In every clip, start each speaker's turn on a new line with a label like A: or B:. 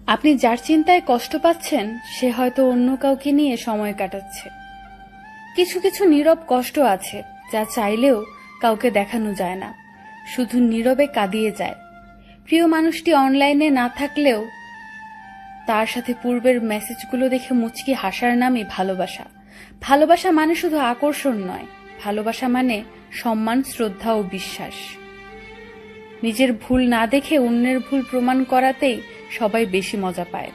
A: আপনি যার চিন্তায় কষ্ট পাচ্ছেন সে হয়তো অন্য কাউকে নিয়ে সময় কাটাচ্ছে। কিছু কিছু নীরব কষ্ট আছে যা চাইলেও কাউকে দেখানো যায় না, শুধু নীরবে কাঁদিয়ে যায়। প্রিয় মানুষটি অনলাইনে না থাকলেও তার সাথে পূর্বের মেসেজগুলো দেখে মুচকি হাসার নামই ভালোবাসা। ভালোবাসা মানে শুধু আকর্ষণ নয়, ভালোবাসা মানে সম্মান, শ্রদ্ধা ও বিশ্বাস। নিজের ভুল না দেখে অন্যের ভুল প্রমাণ করাতেই সবাই বেশি মজা পায়।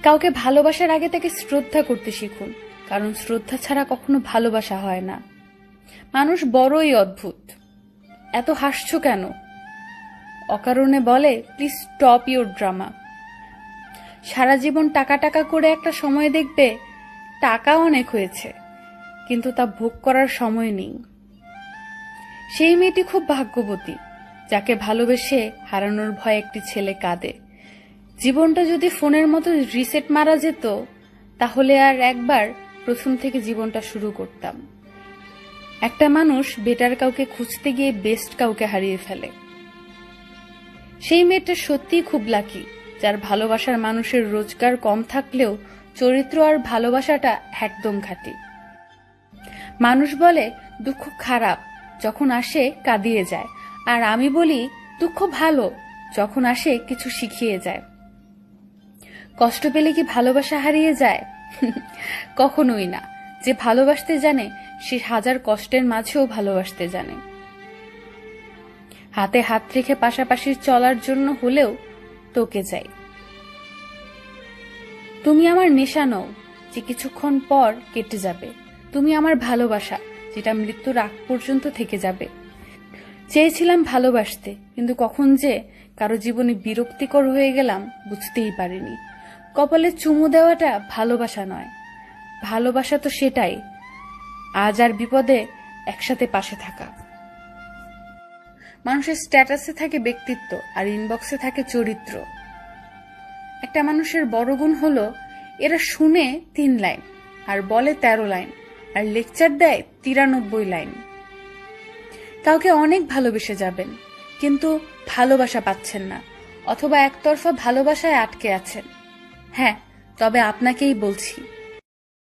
A: কাউকে ভালোবাসার আগে তাকে শ্রদ্ধা করতে শিখুন, কারণ শ্রদ্ধা ছাড়া কখনো ভালোবাসা হয় না। মানুষ বড়ই অদ্ভুত। এত হাসছো কেন? অকারণে বলে, প্লিজ স্টপ ইউর ড্রামা। সারা জীবন টাকা টাকা করে একটা সময় দেখবে টাকা অনেক হয়েছে, কিন্তু তা ভোগ করার সময় নেই। সেই মেয়েটি খুব ভাগ্যবতী যাকে ভালোবেসে হারানোর ভয়ে একটি ছেলে কাঁদে। জীবনটা যদি ফোনের মতো রিসেট মারা যেত, তাহলে আর একবার প্রথম থেকে জীবনটা শুরু করতাম। একটা মানুষ বেটার কাউকে খুঁজতে গিয়ে বেস্ট কাউকে হারিয়ে ফেলে। সেই মেয়েটা সত্যিই খুব লাকি, যার ভালোবাসার মানুষের রোজগার কম থাকলেও চরিত্র আর ভালোবাসাটা একদম খাঁটি। মানুষ বলে দুঃখ খারাপ, যখন আসে কাঁদিয়ে যায়, আর আমি বলি দুঃখ ভালো, যখন আসে কিছু শিখিয়ে যায়। কষ্ট পেলে কি ভালোবাসা হারিয়ে যায়? কখনোই না। যে ভালোবাসতে জানে সে হাজার কষ্টের মাঝেও ভালোবাসতে জানে। হাতে হাত রেখে পাশাপাশি চলার জন্য হলেও তোকে চাই। তুমি আমার নেশা নও, যে কিছুক্ষণ পর কেটে যাবে। তুমি আমার ভালোবাসা, যেটা মৃত্যুর আগ পর্যন্ত থেকে যাবে। চেয়েছিলাম ভালোবাসতে, কিন্তু কখন যে কারো জীবনে বিরক্তিকর হয়ে গেলাম বুঝতেই পারিনি। কপালে চুমু দেওয়াটা ভালোবাসা নয়। ভালোবাসা তো সেটাই, আজ আর বিপদে একসাথে পাশে থাকা। মানুষের স্ট্যাটাসে থাকে ব্যক্তিত্ব, আর ইনবক্সে থাকে চরিত্র। একটা মানুষের বড় গুণ হলো এরা শুনে 3 লাইন আর বলে 13 লাইন, আর লেকচার দেয় 93 লাইন। কাউকে অনেক ভালোবেসে যাবেন, কিন্তু ভালোবাসা পাচ্ছেন না, অথবা একতরফা ভালোবাসায় আটকে আছেন। হ্যাঁ, তবে আপনাকেই বলছি,